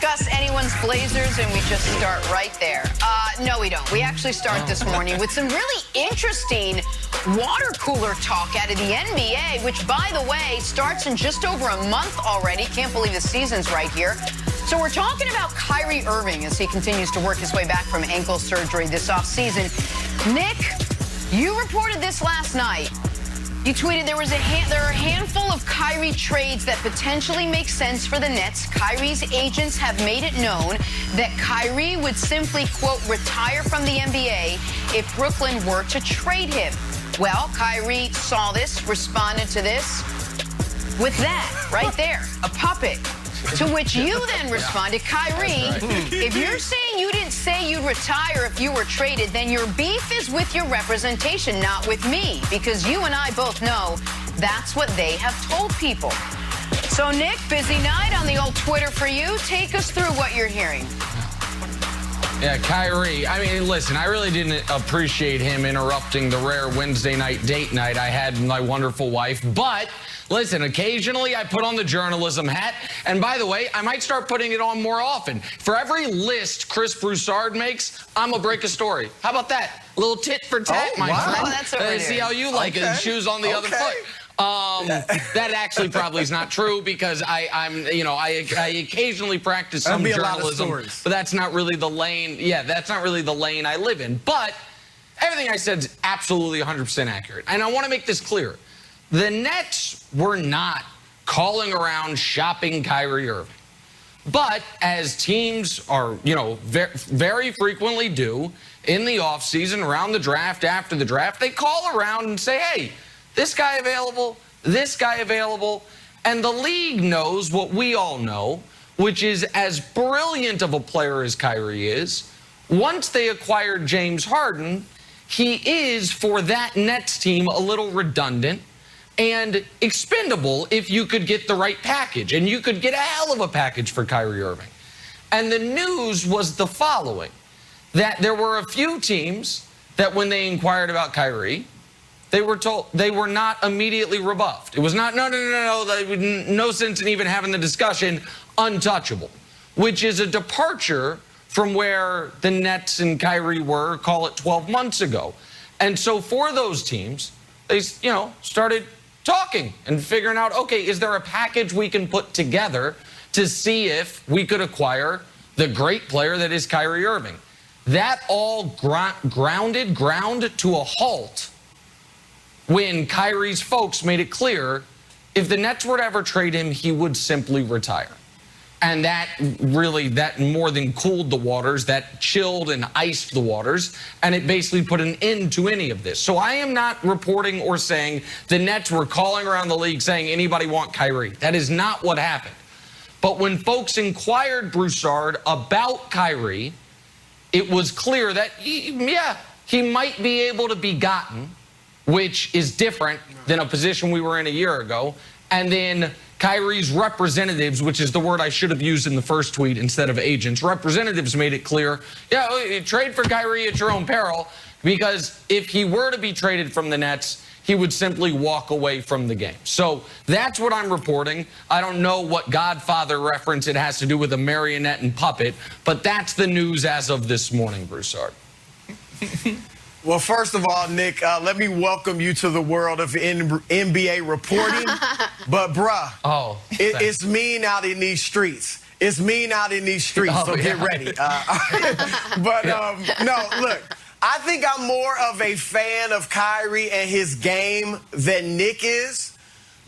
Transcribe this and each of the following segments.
discuss anyone's Blazers, and we just start right there. No, we don't. We actually start this morning with some really interesting water cooler talk out of the NBA, which, by the way, starts in just over a month already. Can't believe the season's right here. So we're talking about Kyrie Irving as he continues to work his way back from ankle surgery this offseason. Nick, you reported this last night. You tweeted there are a handful of Kyrie trades that potentially make sense for the Nets. Kyrie's agents have made it known that Kyrie would simply, quote, retire from the NBA if Brooklyn were to trade him. Well, Kyrie saw this, responded to this with that right there, a puppet. To which you then responded, Kyrie, if you're saying you didn't say you'd retire if you were traded, then your beef is with your representation, not with me, because you and I both know that's what they have told people. So, Nick, busy night on the old Twitter for you. Take us through what you're hearing. Yeah, Kyrie, I mean, listen, I really didn't appreciate him interrupting the rare Wednesday night date night I had with my wonderful wife, but listen, occasionally I put on the journalism hat, and by the way, I might start putting it on more often. For every list Chris Broussard makes, I'm gonna break a story. How about that? A little tit for tat, my friend. Oh, that's what we're doing. See how you like it, shoes on the other foot. That actually probably is not true because I occasionally practice some journalism, but that's not really the lane. Yeah, that's not really the lane I live in. But everything I said is absolutely 100% accurate. And I want to make this clear. The Nets were not calling around shopping Kyrie Irving. But as teams are, very frequently do in the offseason, around the draft, after the draft, they call around and say, hey, this guy available, this guy available. And the league knows what we all know, which is as brilliant of a player as Kyrie is, once they acquired James Harden, he is, for that Nets team, a little redundant and expendable if you could get the right package. And you could get a hell of a package for Kyrie Irving. And the news was the following, that there were a few teams that when they inquired about Kyrie, they were told they were not immediately rebuffed. It was not, no sense in even having the discussion, untouchable, which is a departure from where the Nets and Kyrie were, call it 12 months ago. And so for those teams, they, started talking and figuring out, okay, is there a package we can put together to see if we could acquire the great player that is Kyrie Irving? That all ground to a halt when Kyrie's folks made it clear if the Nets were to ever trade him, he would simply retire. And that more than cooled the waters, that chilled and iced the waters, and it basically put an end to any of this. So I am not reporting or saying the Nets were calling around the league saying anybody want Kyrie. That is not what happened. But when folks inquired Broussard about Kyrie, it was clear that, he might be able to be gotten, which is different than a position we were in a year ago. And then Kyrie's representatives, which is the word I should have used in the first tweet instead of agents, representatives made it clear, trade for Kyrie at your own peril, because if he were to be traded from the Nets, he would simply walk away from the game. So that's what I'm reporting. I don't know what Godfather reference it has to do with a marionette and puppet, but that's the news as of this morning, Broussard. Well, first of all, Nick, let me welcome you to the world of NBA reporting. But, bruh, it's mean out in these streets. It's mean out in these streets, so get ready. No, look, I think I'm more of a fan of Kyrie and his game than Nick is.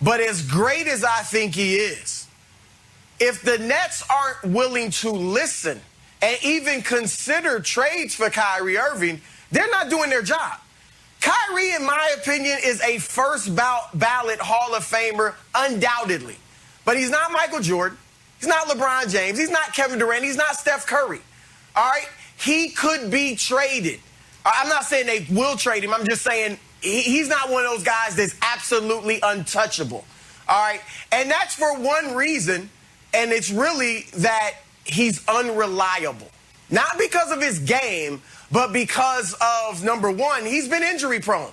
But as great as I think he is, if the Nets aren't willing to listen and even consider trades for Kyrie Irving, they're not doing their job. Kyrie, in my opinion, is a first ballot Hall of Famer, undoubtedly. But he's not Michael Jordan. He's not LeBron James. He's not Kevin Durant. He's not Steph Curry. All right? He could be traded. I'm not saying they will trade him. I'm just saying he's not one of those guys that's absolutely untouchable. All right? And that's for one reason, and it's really that he's unreliable. Not because of his game, but because of, number one, he's been injury prone.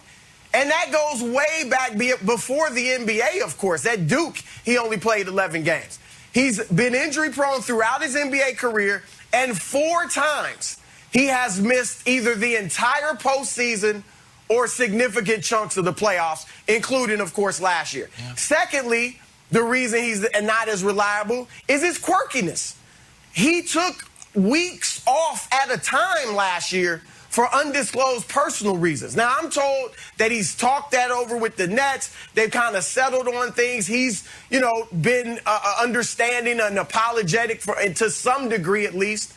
And that goes way back before the NBA, of course. At Duke, he only played 11 games. He's been injury prone throughout his NBA career, and 4 times he has missed either the entire postseason or significant chunks of the playoffs, including, of course, last year. Yeah. Secondly, the reason he's not as reliable is his quirkiness. He took weeks off at a time last year for undisclosed personal reasons. Now, I'm told that he's talked that over with the Nets. They've kind of settled on things. He's, been understanding and apologetic to some degree, at least,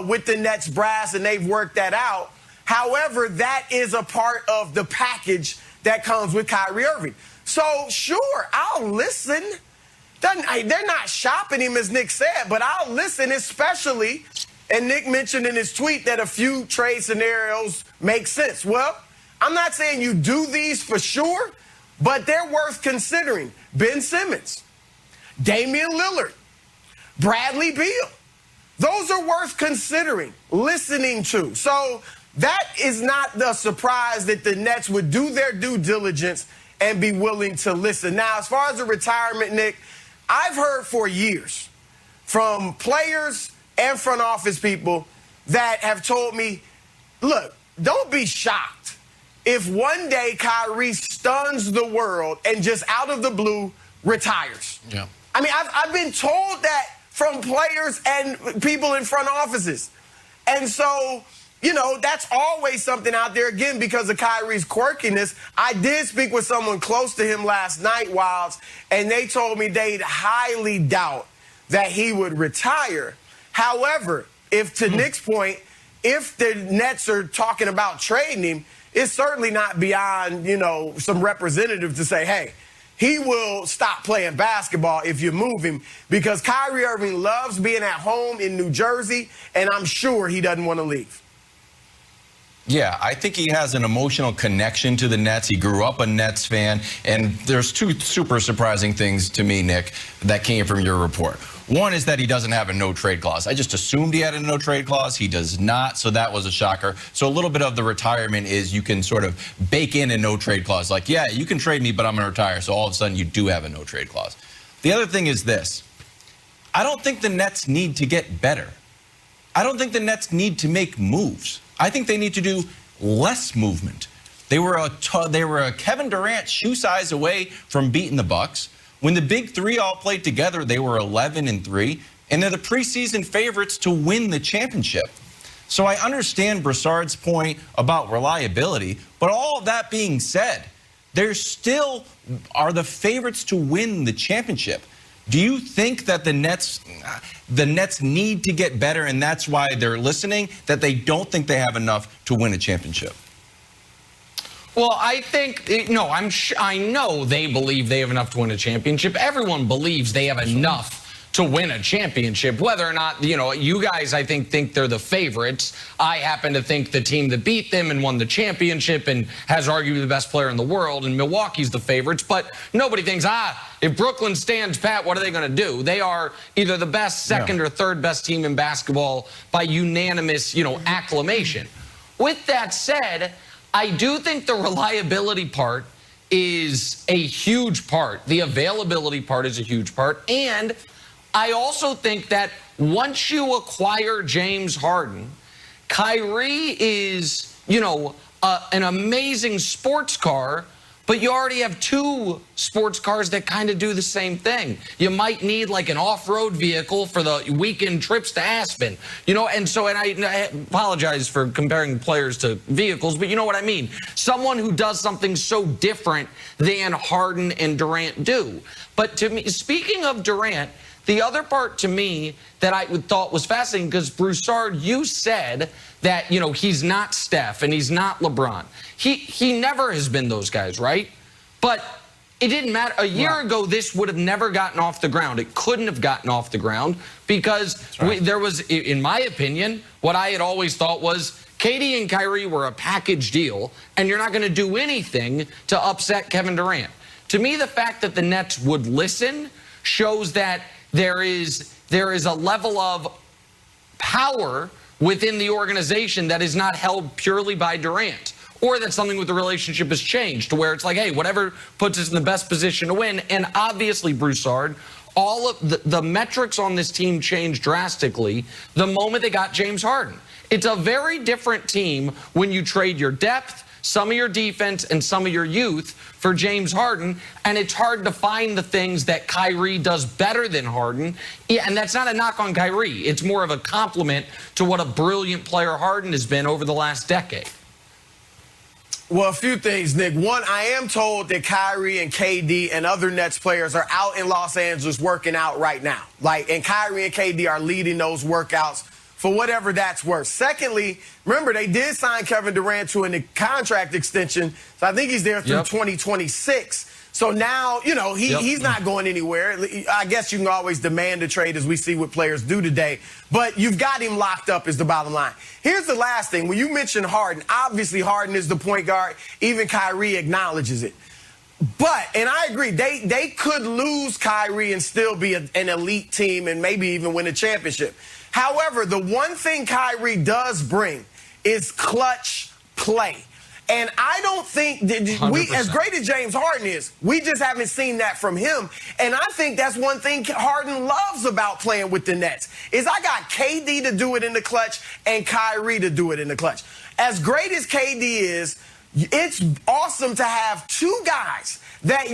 with the Nets brass, and they've worked that out. However, that is a part of the package that comes with Kyrie Irving. So, sure, I'll listen. They're not shopping him, as Nick said, but I'll listen, especially, and Nick mentioned in his tweet that a few trade scenarios make sense. Well, I'm not saying you do these for sure, but they're worth considering. Ben Simmons, Damian Lillard, Bradley Beal. Those are worth considering, listening to. So that is not the surprise that the Nets would do their due diligence and be willing to listen. Now, as far as the retirement, Nick, I've heard for years from players and front office people that have told me, look, don't be shocked if one day Kyrie stuns the world and just out of the blue retires. Yeah. I mean, I've been told that from players and people in front offices. And so, that's always something out there, again, because of Kyrie's quirkiness. I did speak with someone close to him last night, Wilds, and they told me they'd highly doubt that he would retire. However, if to Nick's point, if the Nets are talking about trading him, it's certainly not beyond, some representative to say, hey, he will stop playing basketball if you move him, because Kyrie Irving loves being at home in New Jersey, and I'm sure he doesn't want to leave. Yeah, I think he has an emotional connection to the Nets. He grew up a Nets fan, and there's 2 super surprising things to me, Nick, that came from your report. One is that he doesn't have a no-trade clause. I just assumed he had a no-trade clause. He does not, so that was a shocker. So a little bit of the retirement is you can sort of bake in a no-trade clause. Like, yeah, you can trade me, but I'm going to retire. So all of a sudden you do have a no-trade clause. The other thing is this. I don't think the Nets need to get better. I don't think the Nets need to make moves. I think they need to do less movement. They were a Kevin Durant shoe size away from beating the Bucks. When the big 3 all played together, they were 11-3, and they're the preseason favorites to win the championship. So I understand Broussard's point about reliability, but all of that being said, they still are the favorites to win the championship. Do you think that the Nets need to get better, and that's why they're listening, that they don't think they have enough to win a championship? Well, I think, I know they believe they have enough to win a championship. Everyone believes they have enough to win a championship, whether or not, you guys, I think they're the favorites. I happen to think the team that beat them and won the championship and has arguably the best player in the world, and Milwaukee's the favorites. But nobody thinks, if Brooklyn stands pat, what are they going to do? They are either the best, second, or third best team in basketball by unanimous, acclamation. With that said, I do think the reliability part is a huge part. The availability part is a huge part. And I also think that once you acquire James Harden, Kyrie is, an amazing sports car, but you already have 2 sports cars that kind of do the same thing. You might need like an off-road vehicle for the weekend trips to Aspen, and I apologize for comparing players to vehicles, but you know what I mean. Someone who does something so different than Harden and Durant do. But to me, speaking of Durant, the other part to me that I thought was fascinating, because Broussard, you said that, he's not Steph and he's not LeBron. He never has been those guys, right? But it didn't matter. A year ago, this would have never gotten off the ground. It couldn't have gotten off the ground because there was, in my opinion, what I had always thought was KD and Kyrie were a package deal, and you're not going to do anything to upset Kevin Durant. To me, the fact that the Nets would listen shows that there is a level of power within the organization that is not held purely by Durant, or that something with the relationship has changed to where it's like, hey, whatever puts us in the best position to win. And obviously, Broussard, all of the metrics on this team changed drastically the moment they got James Harden. It's a very different team when you trade your depth, some of your defense, and some of your youth for James Harden, and it's hard to find the things that Kyrie does better than Harden. Yeah, and that's not a knock on Kyrie. It's more of a compliment to what a brilliant player Harden has been over the last decade. Well, a few things, Nick. One, I am told that Kyrie and KD and other Nets players are out in Los Angeles working out right now. And Kyrie and KD are leading those workouts for whatever that's worth. Secondly, remember, they did sign Kevin Durant to a contract extension, so I think he's there through 2026. So now, he's not going anywhere. I guess you can always demand a trade, as we see what players do today. But you've got him locked up is the bottom line. Here's the last thing. When you mention Harden, obviously Harden is the point guard. Even Kyrie acknowledges it. But, and I agree, they could lose Kyrie and still be an elite team and maybe even win a championship. However, the one thing Kyrie does bring is clutch play. And I don't think that as great as James Harden is, we just haven't seen that from him. And I think that's one thing Harden loves about playing with the Nets is I got KD to do it in the clutch and Kyrie to do it in the clutch. As great as KD is, it's awesome to have two guys that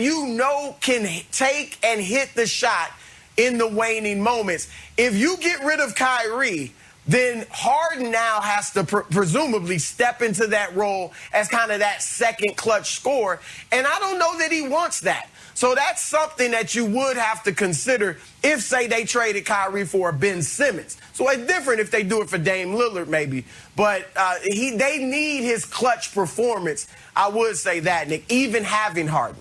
can take and hit the shot in the waning moments. If you get rid of Kyrie, then Harden now has to presumably step into that role as kind of that second clutch scorer. And I don't know that he wants that. So that's something that you would have to consider if, say, they traded Kyrie for Ben Simmons. So it's different if they do it for Dame Lillard maybe. But they need his clutch performance. I would say that, Nick, even having Harden.